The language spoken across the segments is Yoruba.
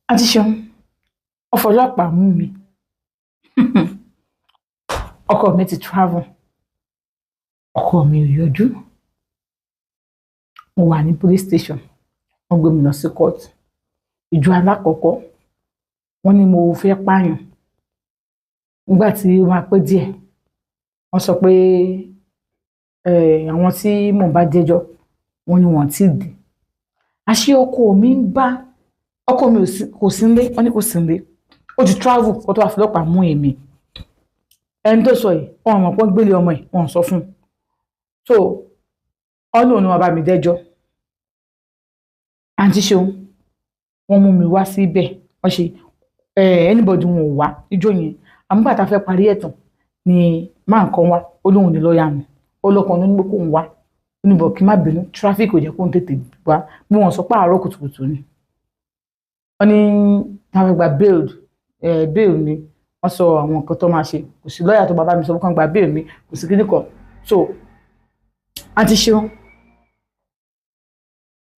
Àǹtí Ṣeun, ọ̀fọlọ́pàá mú mi. Ọkọ mi ti travel. Ọkọ mi ò yọjú. Mo wà ní police station. Wọ́n gbé mi lọ sí court. Ìjọ alákọ̀ọ́kọ́, wọ́n ní mo fẹ́ pààyàn. Nígbà tí ó máa pẹ́ díẹ̀, wọ́n sọ pé àwọn tí mò ń bá jẹ́jọ́, wọ́n ní wọ́n ti dé. Àṣé ọkọ mi kò sí nílé, wọ́n ní kò sí nílé. Ó ti travel kó tó wá fi ọlọ́pàá mú èmi. Ẹni tó sọ yìí, wọ́n mọ̀ pé wọ́n gbélé ọmọ yìí, wọ́n sọ fún un. So, wọ́n lòun ni wọ́n bá mi dẹ́jọ́. Àǹtí Ṣeun, wọ́n mú mi wá síbẹ̀. Wọ́n ṣe anybody wọn ò wá níjọ́ yẹn. Àmọ́ nígbà tá a fẹ́ parí ẹ̀tàn ni máa ń kan wá. Ó lóun ní lọ́ọ̀yà mi. Ó lọ́kàn ló ní pé kóun wá. Ó ní bọ̀ kí n má bínú, traffic ò jẹ́ kóun tètè wá. Bí wọ́n sọ pé àárọ̀ kùtùkùtù ni. Wọ́n ní táwọn fẹ́ gba bail ni. Wọ́n sọ àwọn nǹkan tó máa ṣe. Kò sí lọ́ọ̀yà tó bá bá mi sọ pé kán gba bail mi. Kò sí kíní kan. So, Àǹtí Ṣeun,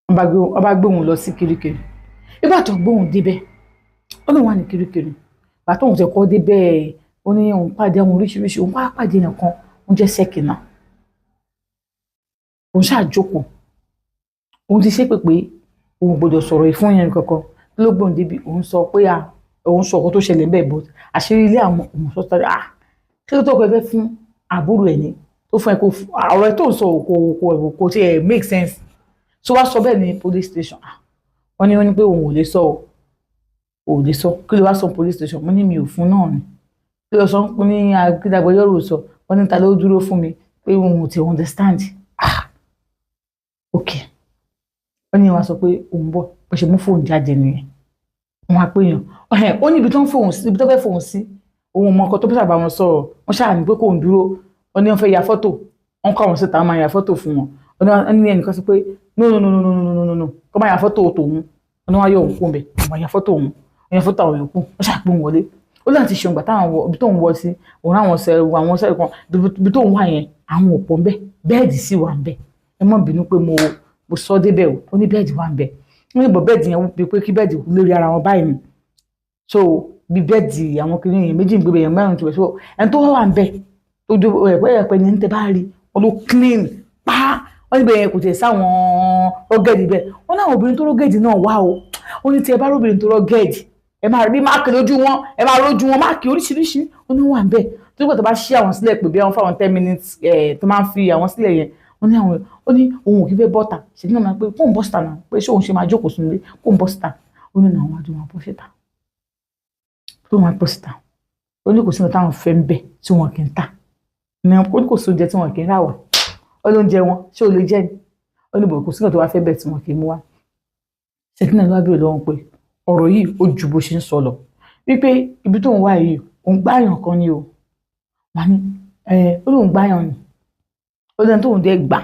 wọ́n bá gbé òun lọ sí Kirikiri. Nígbà tó gbé òun débẹ̀, ó lóun wà ní Kirikiri. Ìgbà tóun ti kọ́ débẹ̀, ó ní òun pàdé àwọn oríṣiríṣi. Òun bá pàdé nìkan, ó jẹ́ Ṣẹ́kìnà. Òun ṣáà jókòó. Òun ti ṣépè pé òun gbọ́dọ̀ sọ̀rọ̀ ìfún yẹn kankan. Ló gbé òun débi, òun sọ pé òun sọ ọkọ tó ṣẹlẹ̀ bẹ́ẹ̀ bọ́. Àṣírí ilé àwọn òun sọ tọ́jú. Kí ló tó kọ ẹgbẹ́ fún àbúrò ẹ̀ ni? Tó fún ẹ kó ọ̀rọ̀ ẹ tó ń sọ kò tí ẹ make sense. So wá sọ bẹ́ẹ̀ ní police station. Wọ́n ní pé òun ò lè sọ ò lè sọ. Kí ló wá sọ police station? Mo ní mi ò fún náà ni. Kí ló sọ ní agbẹjọ́rò sọ? Wọ́n ní ta ló dúró fún mi pé òun ò ti understand. Ok. Wọ́n ní wá sọ pé òun bọ̀ bó ṣe mú fóònù jáde nìyẹn. Wọ́n á pè yàn. Ó ní ibi tó fẹ́ fóònù sí. Òun mọ nǹkan tó bá wọn sọ̀rọ̀. Wọ́n ṣáà ní pé kóun dúró. Wọ́n ní wọ́n fẹ́ ya fọ́tò. Wọ́n kọ́ àwọn síta, wọ́n máa ya fọ́tò fún wọn. Wọ́n ní ẹnìkan sọ pé no. Kọ́ máa ya fọ́tò tòun. Wọ́n ní wọ́n yọ òun kún bẹ̀. Wọ́n máa ya fọ́tò òun. Wọ́n ya fọ́tò àwọn yòókù. Wọ́n ṣàpè òun wọlé. Ó láti ṣe ògbà táwọn ibi tóun wọ sí. Òun àwọn sẹ́ẹ̀rì kan. Ibi tóun wà yẹn, àwọn ò pọ̀ ń bẹ̀. Bẹ́ẹ̀dì sì wà ń bẹ̀. Ẹ má bínú pé mo sọ débẹ̀ o. Ó ní bẹ́ẹ̀dì wà ń bẹ̀. Wọ́n ní bọ̀ bẹ́ẹ̀dì yẹn bí pé kí bẹ́ẹ̀dì lórí ara wọn báyìí ni. So bí bẹ́ẹ̀dì àwọn kìnìún yẹn méjì ń gbé yẹn mẹ́rin tiwẹ̀. So ẹni tó wà ń bẹ̀ tó jó ẹ̀pẹ́ ní tẹ bá rí wọn ló clean pa. Wọ́n ní bẹ́ẹ̀ yẹn kò tẹ̀ sáwọn rọ́gẹ́dì bẹ́ẹ̀. Wọ́n ní àwọn obìnrin tó rọ́gẹ́dì náà wá o. Ó ní tí ẹ bá róbìnrin tó rọ́gẹ́dì, ẹ máa rí máàkì lójú wọn, ẹ máa rójú wọn máàkì oríṣiríṣi. Ó ní wà ń bẹ̀. Tó gbọ́dọ̀ bá ṣí àwọn sílẹ̀ pé bí wọ́n fáwọn 10 minutes tó máa ń fi àwọn sílẹ̀ yẹn. Ó ní òun ò kí fẹ́ bọ́ta. Ṣèlú náà máa pé kóun bọ́ síta náà pé ṣé òun ṣe máa jókòó sínú ilé kóun bọ́ síta. Ó ní àwọn àjọ máa bọ́ síta. Tó máa bọ́ síta. Ó ní kò sí nǹkan táwọn fẹ́ ń bẹ̀ tí wọn kì í tà. Ó ní kò sí oúnjẹ tí wọn kì í rà wá. Ó ló ń jẹ wọn ṣé o lè jẹ ni? Ó ní bò kò sí nǹkan tó wá fẹ́ bẹ̀ tí wọn kì í mú wá. Ṣèkínà ló wá bèèrè lọ́wọ́ pé ọ̀rọ̀ yìí ó ju bó ṣe ń sọ lọ. Wípé ibi tó ń wá yìí òun gbáyàn kan ni o. Wà ní ó lóun gbáyàn ni. Ó lẹ́ni tóun dé gbà.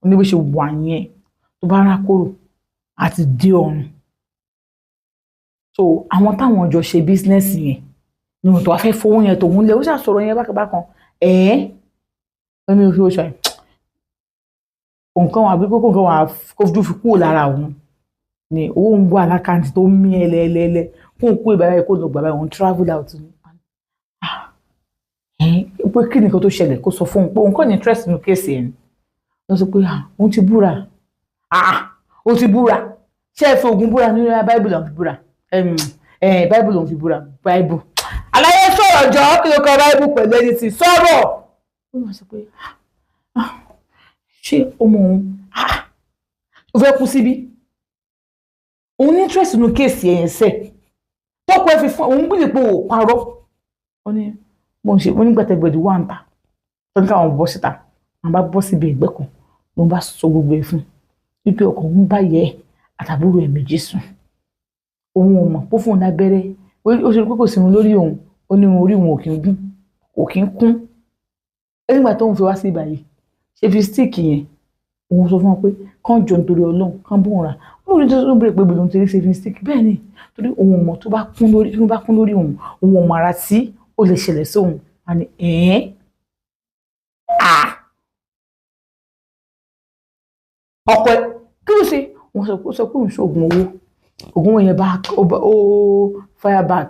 Ó ní bó ṣe wà yẹn tó bá rá kóró àti dé ọ̀run. So àwọn táwọn jọ ṣe bísínẹ́sì yẹn ni wọ́n tó wá fẹ́ fowó yẹn tòun lẹ̀. Ó ṣàṣọ̀rọ̀ yẹn bákan. Ẹ̀mí òfin oṣù àyè. Nǹkan wà bí kókó nǹkan wà kó fi kúrò lára òun. Ni owó ń bọ́ alákàntì tó mí ẹlẹ́ẹ̀lẹ́lẹ́. Kó ń kó ìbára ẹ̀ kó lọ gbàgbà òun travel out ni. Pé kí nìkan tó ṣẹlẹ̀ kó sọ fún un pé òun kọ́ ní interest nínú kéèsì ẹ̀ ni. Wọ́n sọ pé òun ti búra. Ó ti búra. Ṣé ẹ fi oògùn búra nínú Bible lòun fi búra? Bible lòun fi búra. Bible. Àlàyé sọ̀rọ̀ jọ kí ló kọ Bible pẹ̀lú ẹni tí sọ̀rọ̀. Ó máa sọ pé ṣé ọmọ òun ó fẹ́ kú síbí? Òun ní interest nínú kéèsì ẹ̀yẹn sẹ̀. Tọ́pọ̀ ẹ fi fún òun gbìlẹ̀ pé ò parọ́. Ó ní mo nígbà tẹ́gbẹ̀dì wà ń ta. Tó ní káwọn bọ́ síta. Àwọn bá bọ́ síbi ẹgbẹ́ kan. Mo bá sọ gbogbo ẹ̀ fún. Wípé ọkọ̀ òun bá yẹ àtàbúrò ẹ̀ méjì sùn. Òun ò mọ̀ pó fún un lábẹ́rẹ́. Ó ṣe pé kò sí irun lórí òun. Ó ní orí òun ò kí ń kún. Nígbà tó ń fi wá sí ìbàyè. Ṣé fi stick yẹn? Òun sọ fún wọn pé kán jọ nítorí Ọlọ́run kán bóun ra. Ó ní tó ń bèrè pé bèlò ń tẹ̀lé ṣe fi stick. Bẹ́ẹ̀ ni torí òun mọ̀ tó bá kún lórí òun ò mọ̀ ara tí ó lè ṣẹlẹ̀ sí òun. A ní ọkọ ẹ kí ló ṣe? Wọ́n sọ pé òun ṣoògùn owó. ògún yẹn bá ó fire back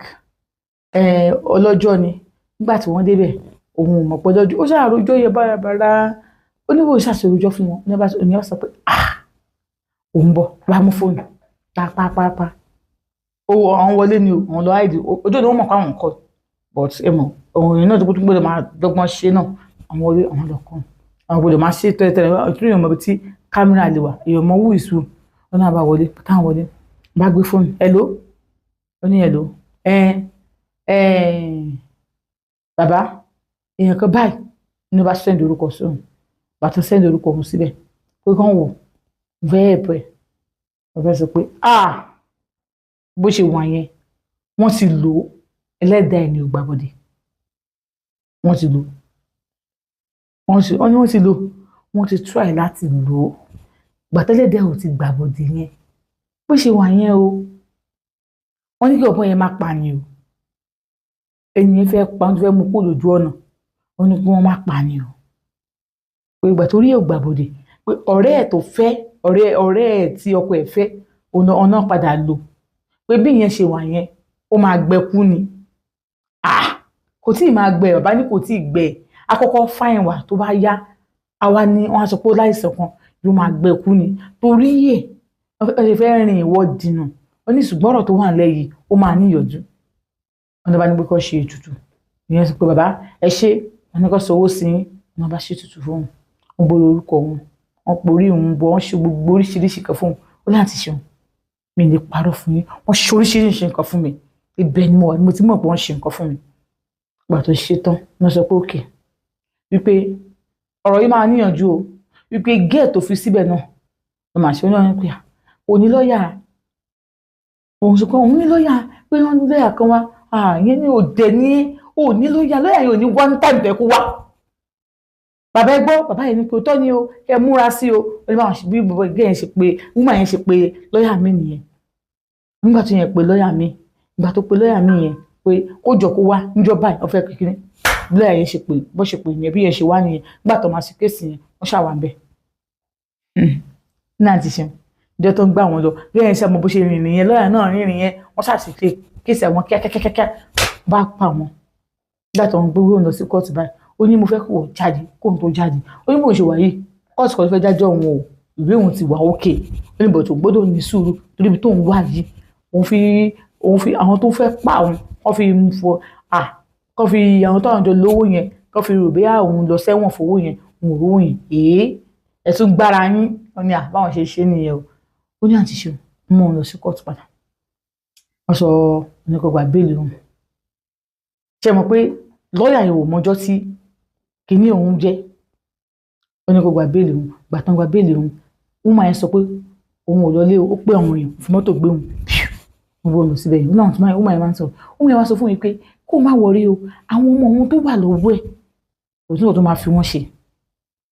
ọlọ́jọ́ ni nígbà tí wọ́n débẹ̀ òun ò mọ̀ pé lọ́jọ́ ó ṣàròjọ́ yẹn bárabàrà ó ní bó ṣàṣèròjọ́ fún wọn ní bá sọ pé òun bọ̀ wá mú fóònù pápápápá àwọn wọlé ni òun lọ àìdí ojú ni wọ́n mọ̀ pé àwọn nǹkan but ẹ mọ̀ òun yẹn náà tó gbọ́dọ̀ máa dọ́gbọ́n ṣe náà àwọn wọlé àwọn lọ kàn àwọn gbọ́dọ̀ máa ṣe tẹ́lẹ̀tẹ́lẹ̀ ọtún èèyàn mọ̀ tí kámẹ́rà lè wà èèyàn mọ̀ wú ìṣù wọn náà bá wọlé táwọn wọlé bá gbé fóònù hello ó ní hello bàbá èèyàn kan báyìí ní bá sẹ́ndì orúkọ sóhun bàtà sẹ́ndì orúkọ òun síbẹ̀ pé kàn wò bẹ́ẹ̀ pẹ́ bàbá sọ pé bó ṣe wà yẹn wọ́n ti lò ó ẹlẹ́dàá ẹni ò gbàbọ̀dé wọ́n ti lò wọ́n ti try láti lò ó gbàtẹ́lẹ́dàá ò ti gbàbọ̀dé yẹn bó ṣe wà yẹn o wọ́n ní kí ọ̀pọ̀ yẹn má pa ni o ẹ̀yìn fẹ́ pa wọ́n ti fẹ́ mú kó lójú ọ̀nà wọ́n ní kí wọ́n má pa ni o pé ìgbà tó rí ẹ̀ gbàbọ̀dé pé ọ̀rẹ́ ẹ̀ tó fẹ́ ọ̀rẹ́ ẹ̀ tí ọkọ ẹ̀ fẹ́ ọ̀nà padà lò pé bí ìyẹn ṣe wà yẹn ó máa gbẹkú ni kò tí ì máa gbẹ bàbá ní kò tí ì gbẹ àkọ́kọ́ fáìn wà tó bá yá àwa ni wọ́n á sọ pé ó láìsàn kan yóò máa gbẹkú ni torí ẹ̀ ẹ fẹ́ rìn ìwọ dìnnà ó ní ṣùgbọ́n ọ̀rọ̀ tó wà lẹ́yìn ó máa níyọ̀jú wọn bá ní pé kó ṣe ètùtù ìyẹn sọ pé bàbá ẹ ṣe wọn ní kó sanwó sí wọn bá ṣe ètùtù fún wọn gbọ́dọ̀ orúkọ wọn wọn porí òun bọ wọn ṣe gbogbo oríṣiríṣi kan fún wọn ó láti ṣeun mi lè parọ́ fún yín wọ́n ṣe oríṣiríṣi nǹkan fún mi ibẹ̀ ni mo wà ní mo ti mọ̀ pé wọ́n ṣe nǹkan fún mi ìgbà tó ṣe tán wọ́n sọ pé òkè wípé ọ̀rọ̀ yìí máa níyànjú o wípé gẹ́ẹ̀ tó fi síbẹ̀ náà ló máa ṣe oníwọ̀n pé òní lọ́ọ̀yà òun sọ pé òun ní lọ́ọ̀yà pé wọ́n ní lọ́ọ̀yà kan wá yẹn ní òde ní òní lọ́ọ̀yà yóò ní one time tẹ̀ kó wá bàbá ẹ gbọ́ bàbá yẹn ní pé òótọ́ ni o ẹ múra sí o bí bàbá yẹn ṣe pé nígbà yẹn ṣe pé lọ́ọ̀yà mi nìyẹn nígbà tó yẹn pé lọ́ọ̀yà mi ìgbà tó pé lọ́ọ̀yà mi yẹn pé kó jọ kó wá níjọ́ báyìí ọ̀fẹ́ kékeré lọ́ọ̀yà yẹn ṣe pé bó ṣe pé yẹn bí yẹn ṣe wá nìyẹn nígbà tó máa ṣe kéèsì yẹn wọ́n ṣàwà ń bẹ̀ náà ti ṣe ìjọ tó ń gbà wọn lọ lọ́ọ̀yà yẹn ṣe mọ bó ṣe rìn nìyẹn lọ́ọ̀yà náà rìn yẹn wọ́n ṣàṣìṣe kéèsì àwọn kíákíákíá bá pa wọn nígbà tó ń gbé wọn lọ sí kóòtù báyìí ó ní mo fẹ́ kó jáde kó n tó jáde ó ní bó ṣe wà yìí kóòtù kan tó fẹ́ dájọ́ òun o ìwé òun ti wà ókè ó ní bọ̀ tó gbọ́dọ̀ ní sùúrù torí ibi tó ń wà yìí òun fi àwọn tó fẹ́ pa òun kọ́ fi fọ kọ́ fi àwọn tó àwọn jọ lówó yẹn kọ́ fi rò bẹ́ẹ̀ òun lọ sẹ́wọ̀n fowó yẹn òun rówó yẹn ẹ̀sùn gbára yín wọ́n ní báwọn ṣe ṣe nìyẹn o ó ní àti ṣe mú òun lọ sí kóòtù padà wọ́n sọ oníkọ̀gbà bẹ́ẹ̀lì òun ṣe mọ̀ pé lọ́ọ̀yà yẹn ò mọjọ́ tí kìíní òun jẹ́ oníkọ̀gbà bẹ́ẹ̀lì òun gbàtàn gba bẹ́ẹ̀lì òun wọ́n máa ń sọ pé òun ò lọlé ó pé àwọn èèyàn fún mọ́tò gbé òun gbogbo ọ̀nà síbẹ̀ yìí náà tún máa ń sọ òun yẹn wá sọ fún mi pé kó má wọrí o àwọn ọmọ òun tó wà lọ́wọ́ ẹ̀ kò tún lọ tó máa fi wọ́n ṣe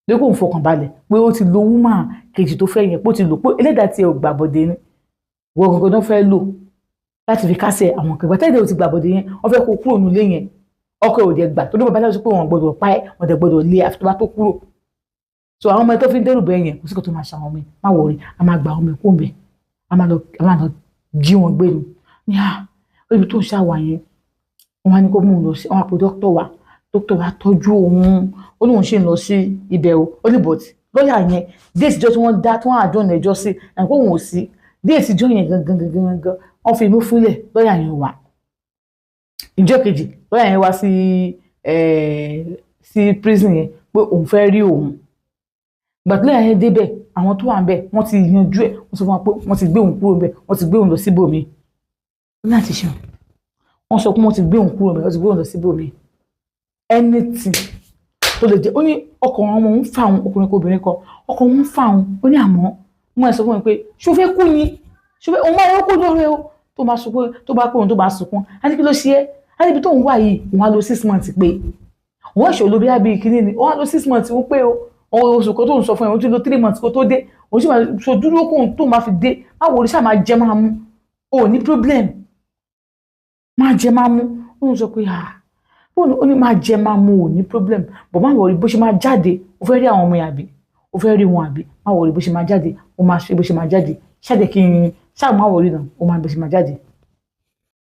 lé kó ń fọkàn balẹ̀ pé ó ti lo wúmà kejì tó fẹ́ yẹn pé ó ti lò pé ẹlẹ́dàá tiẹ̀ ò gbàbọ̀dé ni wọ́n gangan náà fẹ́ lò láti fi kásẹ̀ àwọn kẹgbẹ́ tẹ́lẹ̀ ò ti gbàbọ̀dé yẹn wọ́n fẹ́ kó kúrò nílé yẹn ọkọ ò dẹ̀ gbà tó dé bàbá láti sọ pé wọ́n gbọ́dọ̀ pa ẹ́ wọ́n dẹ̀ gbọ́dọ̀ lé àfi tó bá tó kúrò so àwọn ọmọ ẹ tó fi ń dẹ́rù bẹ́ẹ̀ yẹn kò sí kò tó máa ṣàwọn ọmọ ẹ má wọrí a máa gba ọmọ ẹ kó ń bẹ a máa lọ jí wọn gbé nu ní ibi tó ń ṣàwà yẹn wọn á ní kó mú un lọ sí wọn á pe dókítà wa tọ́jú òun ó ní òun ṣe ń lọ sí ibẹ̀ o ó ní bọ̀tì lọ́ọ̀yà yẹn déètì ìjọ tí wọ́n dá tí wọ́n àjọ ọ̀nà ẹjọ́ sí ẹ̀ kó òun ò sí déètì ìjọ yẹn gangan wọ́n fi imú fúnlẹ̀ lọ́ọ̀yà yẹn wà ìjọ kejì lọ́ọ̀yà yẹn wá sí prison yẹn pé òun fẹ́ rí òun gbàtúlẹ̀ yẹn débẹ̀ àwọn tó wà ń bẹ̀ wọ́n ti yanjú ẹ̀ wọ́n sọ fún wa pé wọ́n ti gbé òun kúrò ń bẹ̀ wọ́n ti gbé òun lọ síbòmí láti ṣe wọ́n sọ pé wọ́n ti gbé òun kúrò ń bẹ̀ wọ́n ti gbé òun lọ síbòmí anything tó lè jẹ́ ó ní ọkàn ọmọ òun fà òun ọkùnrin kò obìnrin kan ọkàn òun fà òun ó ní àmọ́ wọ́n ẹ̀ sọ fún mi pé ṣó fẹ́ kú ni ṣó fẹ́ òun máa yọ kó lóore o tó bá sunkún tó bá pé òun tó bá sunkún á ní kí ló ṣe é á níbi tó ń wà yìí òun á lo 6 months pé òun ẹ̀ṣọ́ lóbi á bí kíní ni òun á lo 6 months ó pé o oṣù kan tó ń sọ fún ẹ o ti lo 3 months kó tó dé o sì máa so dúró kóhun tó máa fi dé má wò ó ṣáà máa jẹ máa mú o ní problem máa jẹ máa mú ó ń sọ pé ó ní máa jẹ máa mú o ní problem bọ̀ má wò ó bó ṣe máa jáde o fẹ́ rí àwọn ọmọ yẹn àbí o fẹ́ rí wọn àbí má wò ó bó ṣe máa jáde o máa ṣe bó ṣe máa jáde ṣáàjẹ́ kí n ṣáà má wọrí náà ó máa bẹ̀ṣẹ̀ máa jáde